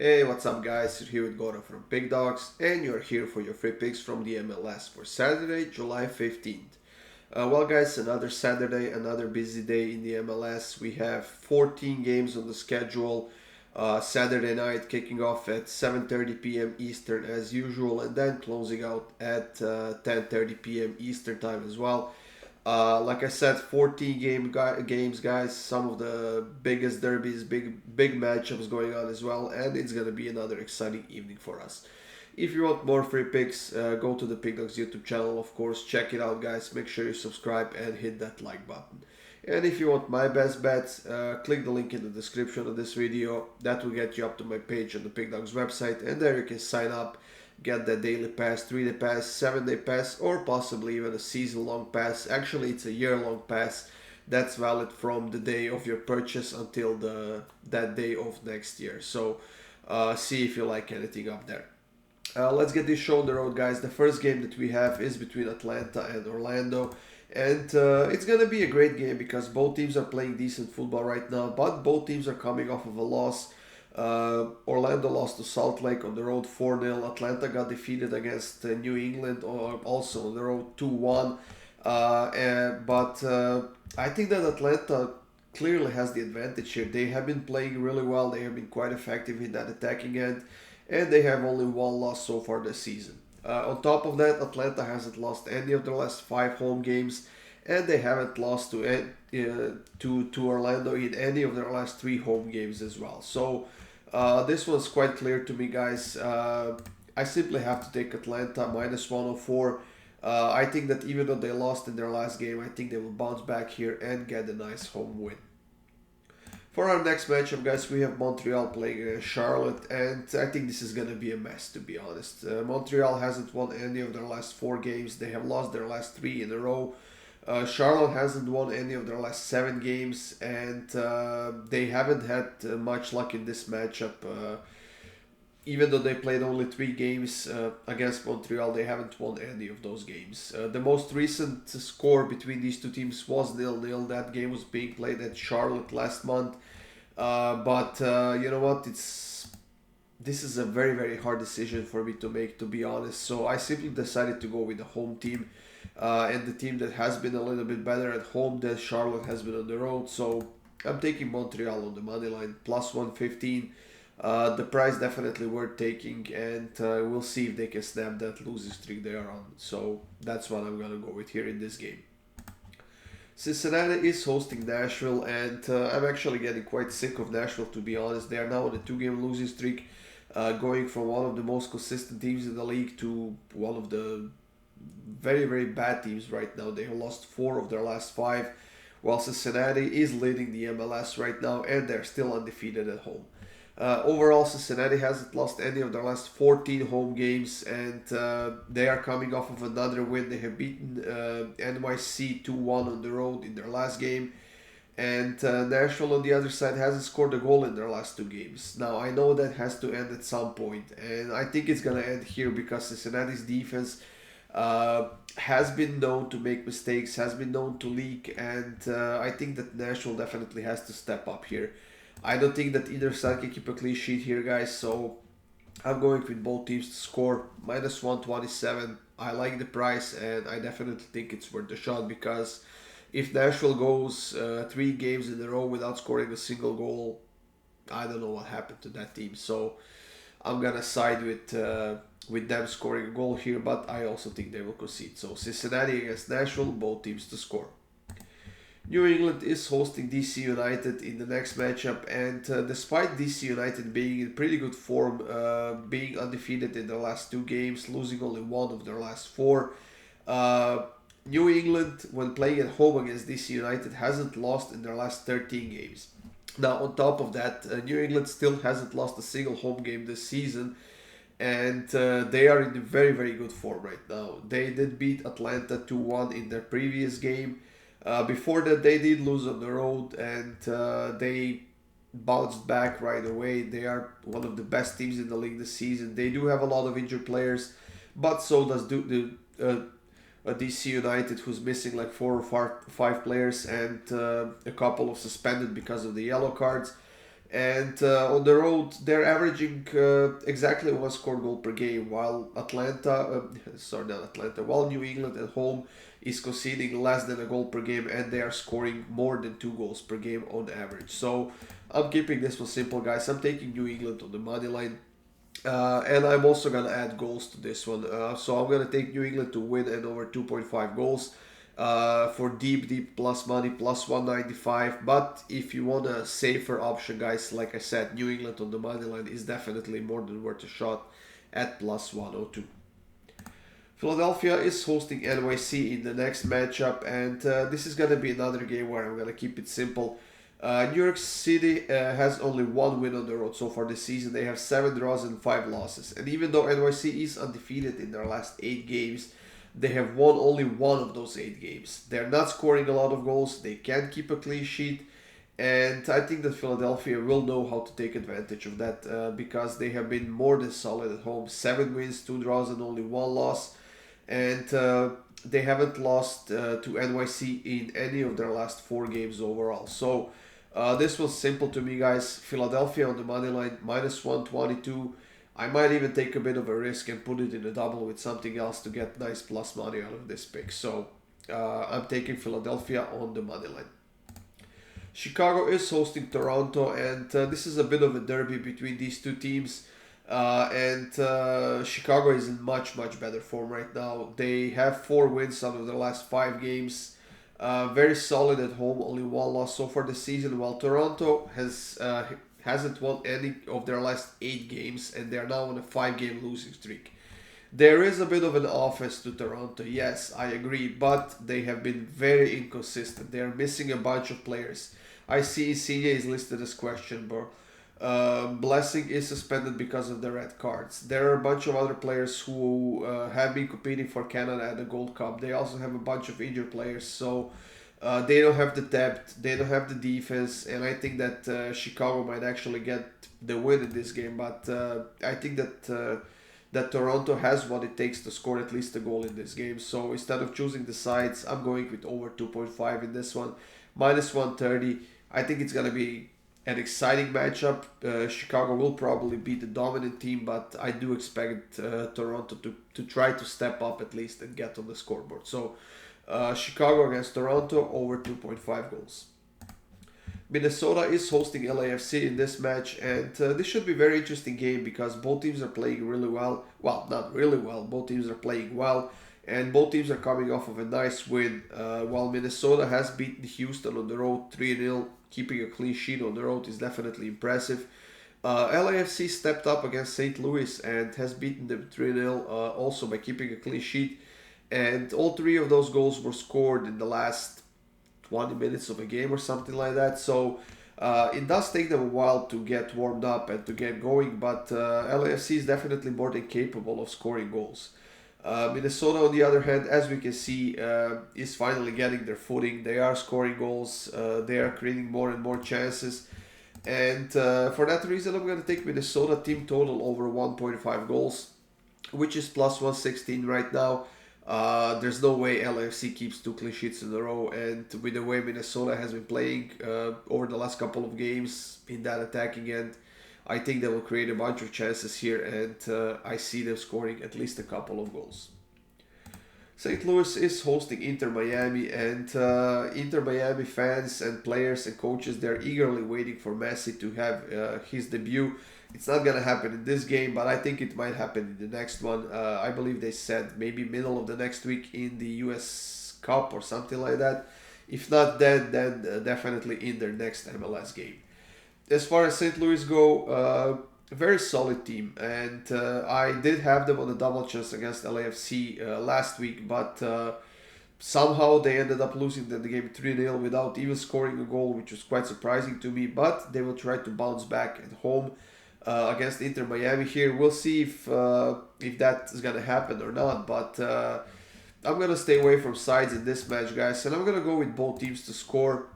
Hey, what's up guys? You're here with Goran from Pickdawgz and you're here for your free picks from the MLS for Saturday, July 15th. Well guys, another Saturday, another busy day in the MLS. We have 14 games on the schedule. Saturday night kicking off at 7:30 p.m. Eastern as usual and then closing out at 10:30 p.m. Eastern time as well. Like I said, 14 games, guys. Some of the biggest derbies, big matchups going on as well, and it's gonna be another exciting evening for us. If you want more free picks, go to the Pickdawgz YouTube channel, of course. Check it out, guys. Make sure you subscribe and hit that like button. And if you want my best bets, click the link in the description of this video. That will get you up to my page on the Pickdawgz website, and there you can sign up, get that daily pass, 3-day pass, 7-day pass, or possibly even a season-long pass. Actually, it's a year-long pass that's valid from the day of your purchase until that day of next year. So see if you like anything up there. Let's get this show on the road, guys. The first game that we have is between Atlanta and Orlando. And it's going to be a great game because both teams are playing decent football right now, but both teams are coming off of a loss. Orlando lost to Salt Lake on the road 4-0. Atlanta got defeated against New England also on the road 2-1. But I think that Atlanta clearly has the advantage here. They have been playing really well. They have been quite effective in that attacking end. And they have only one loss so far this season. On top of that, Atlanta hasn't lost any of their last 5 home games, and they haven't lost to Orlando in any of their last 3 home games as well. So this was quite clear to me, guys. I simply have to take Atlanta minus 104. I think that even though they lost in their last game, I think they will bounce back here and get a nice home win. For our next matchup, guys, we have Montreal playing against Charlotte, and I think this is going to be a mess, to be honest. Montreal hasn't won any of their last 4 games. They have lost their last 3 in a row. Charlotte hasn't won any of their last 7 games, and they haven't had much luck in this matchup. Even though they played only 3 games against Montreal, they haven't won any of those games. The most recent score between these two teams was 0-0. That game was being played at Charlotte last month. But you know what? This is a very, very hard decision for me to make, to be honest. So I simply decided to go with the home team and the team that has been a little bit better at home than Charlotte has been on the road. So I'm taking Montreal on the money line, plus 115. The price definitely worth taking, and we'll see if they can snap that losing streak they are on. So that's what I'm gonna go with here in this game. Cincinnati is hosting Nashville, and I'm actually getting quite sick of Nashville, to be honest. They are now on a 2-game losing streak, going from one of the most consistent teams in the league to one of the very, very bad teams right now. They have lost 4 of their last 5, while Cincinnati is leading the MLS right now, and they're still undefeated at home. Overall, Cincinnati hasn't lost any of their last 14 home games, and they are coming off of another win. They have beaten NYC 2-1 on the road in their last game, and Nashville on the other side hasn't scored a goal in their last 2 games. Now, I know that has to end at some point, and I think it's going to end here because Cincinnati's defense has been known to make mistakes, has been known to leak, and I think that Nashville definitely has to step up here. I don't think that either side can keep a clean sheet here, guys, so I'm going with both teams to score minus 127. I like the price, and I definitely think it's worth the shot because if Nashville goes 3 games in a row without scoring a single goal, I don't know what happened to that team. So I'm gonna side with them scoring a goal here, but I also think they will concede. So Cincinnati against Nashville, both teams to score. New England is hosting DC United in the next matchup, and despite DC United being in pretty good form, being undefeated in their last 2 games, losing only 1 of their last 4, New England, when playing at home against DC United, hasn't lost in their last 13 games. Now, on top of that, New England still hasn't lost a single home game this season, and they are in very, very good form right now. They did beat Atlanta 2-1 in their previous game. Before that, they did lose on the road, and they bounced back right away. They are one of the best teams in the league this season. They do have a lot of injured players, but so does DC United, who's missing like 4 or 5 players and a couple of suspended because of the yellow cards. And on the road, they're averaging exactly one scored goal per game, while while New England at home is conceding less than a goal per game, and they are scoring more than 2 goals per game on average. So I'm keeping this one simple, guys. I'm taking New England on the money line. And I'm also gonna add goals to this one. So I'm gonna take New England to win and over 2.5 goals. For deep plus money plus 195. But if you want a safer option, guys, like I said, New England on the money line is definitely more than worth a shot at plus 102. Philadelphia is hosting NYC in the next matchup, and this is gonna be another game where I'm gonna keep it simple. New York City has only one win on the road so far this season. They have 7 draws and 5 losses. And even though NYC is undefeated in their last 8 games, they have won only one of those 8 games. They're not scoring a lot of goals. They can't keep a clean sheet. And I think that Philadelphia will know how to take advantage of that because they have been more than solid at home. 7 wins, 2 draws, and only 1 loss. And they haven't lost to NYC in any of their last 4 games overall. So this was simple to me, guys. Philadelphia on the money line, minus 122. I might even take a bit of a risk and put it in a double with something else to get nice plus money out of this pick. So I'm taking Philadelphia on the money line. Chicago is hosting Toronto, and this is a bit of a derby between these two teams. And Chicago is in much better form right now. They have 4 wins out of their last 5 games. Very solid at home, only 1 loss so far this season. While Toronto hasn't won any of their last 8 games, and they are now on a 5 game losing streak. There is a bit of an offense to Toronto, yes, I agree, but they have been very inconsistent. They are missing a bunch of players. I see Insigne is listed as questionable. Blessing is suspended because of the red cards. There are a bunch of other players who have been competing for Canada at the Gold Cup. They also have a bunch of injured players, so they don't have the depth, they don't have the defense, and I think that Chicago might actually get the win in this game. But I think that Toronto has what it takes to score at least a goal in this game. So instead of choosing the sides, I'm going with over 2.5 in this one, minus 130. I think it's gonna be an exciting matchup. Chicago will probably be the dominant team, but I do expect Toronto to try to step up at least and get on the scoreboard. So Chicago against Toronto, over 2.5 goals. Minnesota is hosting LAFC in this match, and this should be a very interesting game because both teams are playing really well. Well, not really well, both teams are playing well, and both teams are coming off of a nice win. While Minnesota has beaten Houston on the road 3-0, keeping a clean sheet on the road is definitely impressive. LAFC stepped up against St. Louis and has beaten them 3-0 also by keeping a clean sheet. And all 3 of those goals were scored in the last 20 minutes of a game or something like that. So it does take them a while to get warmed up and to get going, but LAFC is definitely more than capable of scoring goals. Minnesota, on the other hand, as we can see, is finally getting their footing. They are scoring goals. They are creating more and more chances. And for that reason, I'm going to take Minnesota team total over 1.5 goals, which is plus 116 right now. There's no way LAFC keeps 2 clean sheets in a row, and with the way Minnesota has been playing over the last couple of games in that attacking end, I think they will create a bunch of chances here, and I see them scoring at least a couple of goals. St. Louis is hosting Inter Miami, and Inter Miami fans and players and coaches, they're eagerly waiting for Messi to have his debut. It's not going to happen in this game, but I think it might happen in the next one. I believe they said maybe middle of the next week in the US Cup or something like that. If not then definitely in their next MLS game. As far as St. Louis go, a very solid team, and I did have them on a double chance against LAFC last week, but somehow they ended up losing the game 3-0 without even scoring a goal, which was quite surprising to me. But they will try to bounce back at home against Inter Miami here. We'll see if that is gonna happen or not, but I'm gonna stay away from sides in this match, guys, and I'm gonna go with both teams to score,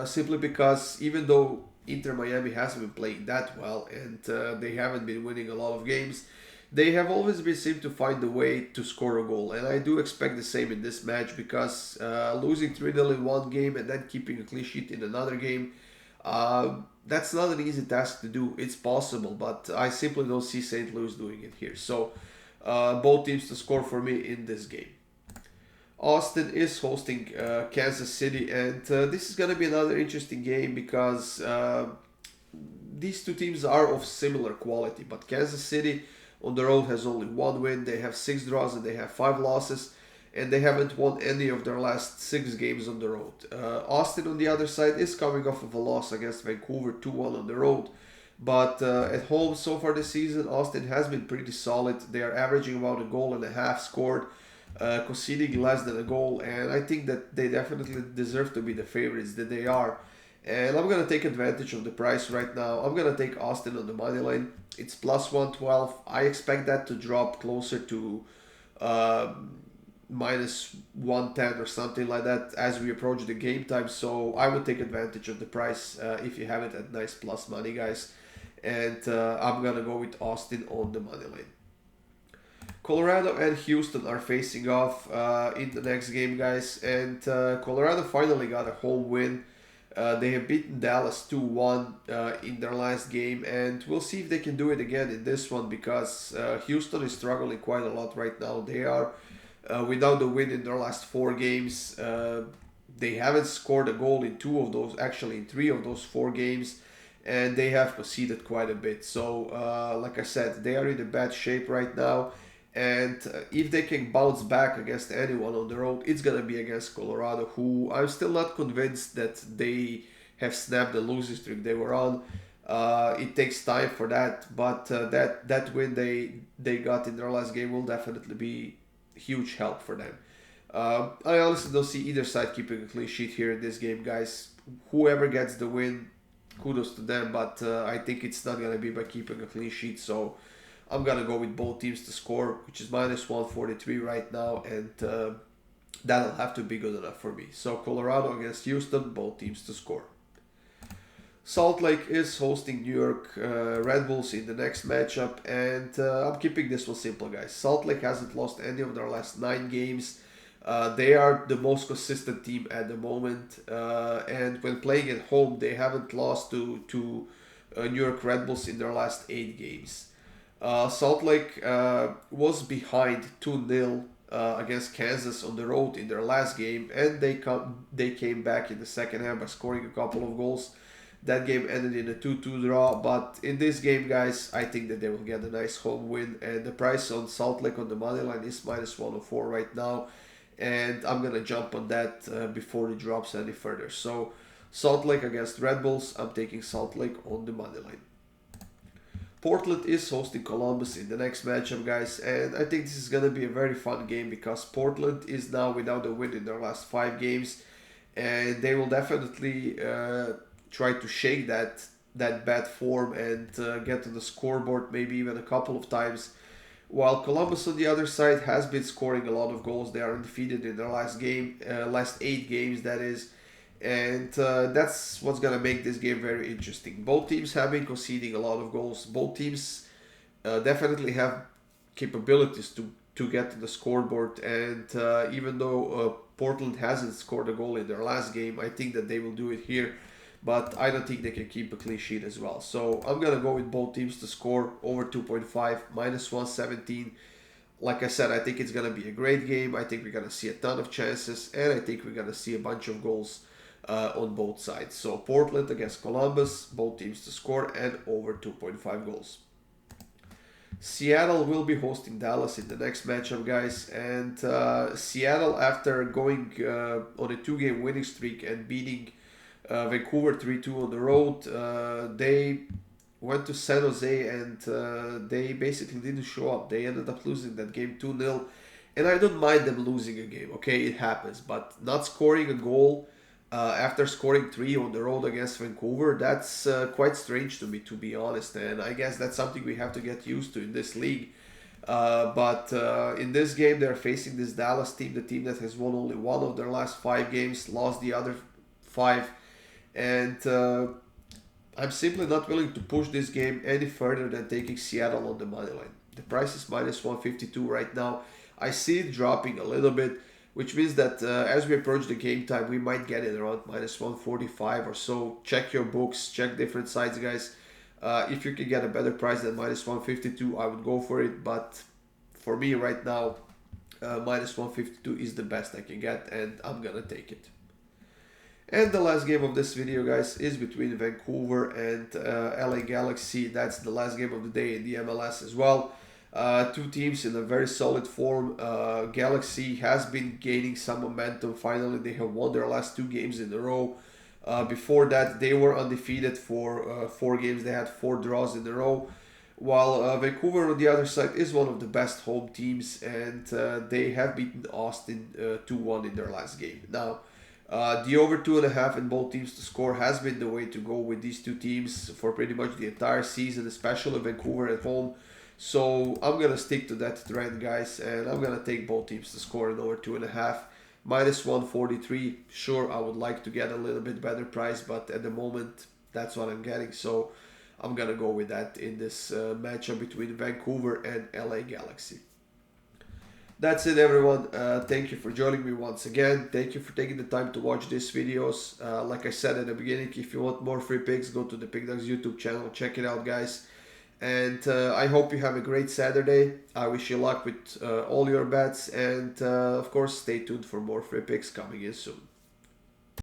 simply because even though Inter Miami hasn't been playing that well and they haven't been winning a lot of games, they have always been seem to find a way to score a goal, and I do expect the same in this match because losing 3-0 in one game and then keeping a clean sheet in another game, that's not an easy task to do. It's possible, but I simply don't see St. Louis doing it here. So both teams to score for me in this game. Austin is hosting Kansas City, and this is going to be another interesting game because these two teams are of similar quality. But Kansas City on the road has only one win. They have 6 draws and they have 5 losses, and they haven't won any of their last 6 games on the road. Austin, on the other side, is coming off of a loss against Vancouver 2-1 on the road. But at home so far this season, Austin has been pretty solid. They are averaging about a goal and a half scored, conceding less than a goal, and I think that they definitely deserve to be the favorites that they are. And I'm gonna take advantage of the price right now. I'm gonna take Austin on the money line. It's plus 112. I expect that to drop closer to minus 110 or something like that as we approach the game time. So I would take advantage of the price if you have it at nice plus money, guys. And I'm gonna go with Austin on the money line. Colorado and Houston are facing off in the next game, guys, and Colorado finally got a home win. They have beaten Dallas 2-1 in their last game, and we'll see if they can do it again in this one because Houston is struggling quite a lot right now. They are without a win in their last 4 games. They haven't scored a goal in 2 of those, actually in 3 of those 4 games, and they have conceded quite a bit. So, like I said, they are in a bad shape right now. And if they can bounce back against anyone on the road, it's going to be against Colorado, who I'm still not convinced that they have snapped the losing streak they were on. It takes time for that, but that win they got in their last game will definitely be huge help for them. I honestly don't see either side keeping a clean sheet here in this game, guys. Whoever gets the win, kudos to them, but I think it's not going to be by keeping a clean sheet, so I'm going to go with both teams to score, which is minus 143 right now, and that'll have to be good enough for me. So Colorado against Houston, both teams to score. Salt Lake is hosting New York Red Bulls in the next matchup, and I'm keeping this one simple, guys. Salt Lake hasn't lost any of their last 9 games. They are the most consistent team at the moment, and when playing at home, they haven't lost to New York Red Bulls in their last 8 games. Salt Lake was behind 2-0 against Kansas on the road in their last game, and they came back in the second half by scoring a couple of goals. That game ended in a 2-2 draw, but in this game, guys, I think that they will get a nice home win, and the price on Salt Lake on the money line is minus 104 right now, and I'm going to jump on that before it drops any further. So Salt Lake against Red Bulls, I'm taking Salt Lake on the money line. Portland is hosting Columbus in the next matchup, guys, and I think this is going to be a very fun game because Portland is now without a win in their last 5 games, and they will definitely try to shake that bad form and get to the scoreboard maybe even a couple of times. While Columbus on the other side has been scoring a lot of goals. They are undefeated in their last 8 games, that is. And that's what's going to make this game very interesting. Both teams have been conceding a lot of goals. Both teams definitely have capabilities to get to the scoreboard. And even though Portland hasn't scored a goal in their last game, I think that they will do it here. But I don't think they can keep a clean sheet as well. So I'm going to go with both teams to score over 2.5, minus 117. Like I said, I think it's going to be a great game. I think we're going to see a ton of chances. And I think we're going to see a bunch of goals on both sides. So Portland against Columbus, both teams to score and over 2.5 goals. Seattle will be hosting Dallas in the next matchup, guys. And Seattle, after going on a 2-game winning streak and beating Vancouver 3-2 on the road, they went to San Jose and they basically didn't show up. They ended up losing that game 2-0. And I don't mind them losing a game, okay? It happens. But not scoring a goal after scoring 3 on the road against Vancouver, that's quite strange to me, to be honest. And I guess that's something we have to get used to in this league. But in this game, they're facing this Dallas team, the team that has won only 1 of their last 5 games, lost the other 5. And I'm simply not willing to push this game any further than taking Seattle on the money line. The price is minus 152 right now. I see it dropping a little bit. which means that as we approach the game time, we might get it around minus 145 or so. Check your books, check different sites, guys. If you can get a better price than minus 152, I would go for it. But for me right now, minus 152 is the best I can get, and I'm gonna take it. And the last game of this video, guys, is between Vancouver and LA Galaxy. That's the last game of the day in the MLS as well. Two teams in a very solid form. Galaxy has been gaining some momentum. Finally, they have won their last 2 games in a row. Before that, they were undefeated for 4 games. They had 4 draws in a row. While Vancouver, on the other side, is one of the best home teams, and they have beaten Austin 2-1 in their last game. Now, the over 2.5 in both teams to score has been the way to go with these two teams for pretty much the entire season, especially Vancouver at home. So I'm going to stick to that trend, guys, and I'm going to take both teams to score an over 2.5. Minus 143. Sure, I would like to get a little bit better price, but at the moment, that's what I'm getting. So I'm going to go with that in this matchup between Vancouver and LA Galaxy. That's it, everyone. Thank you for joining me once again. Thank you for taking the time to watch these videos. Like I said at the beginning, if you want more free picks, go to the Pickdawgz YouTube channel. Check it out, guys. And I hope you have a great Saturday. I wish you luck with all your bets. And of course, stay tuned for more free picks coming in soon.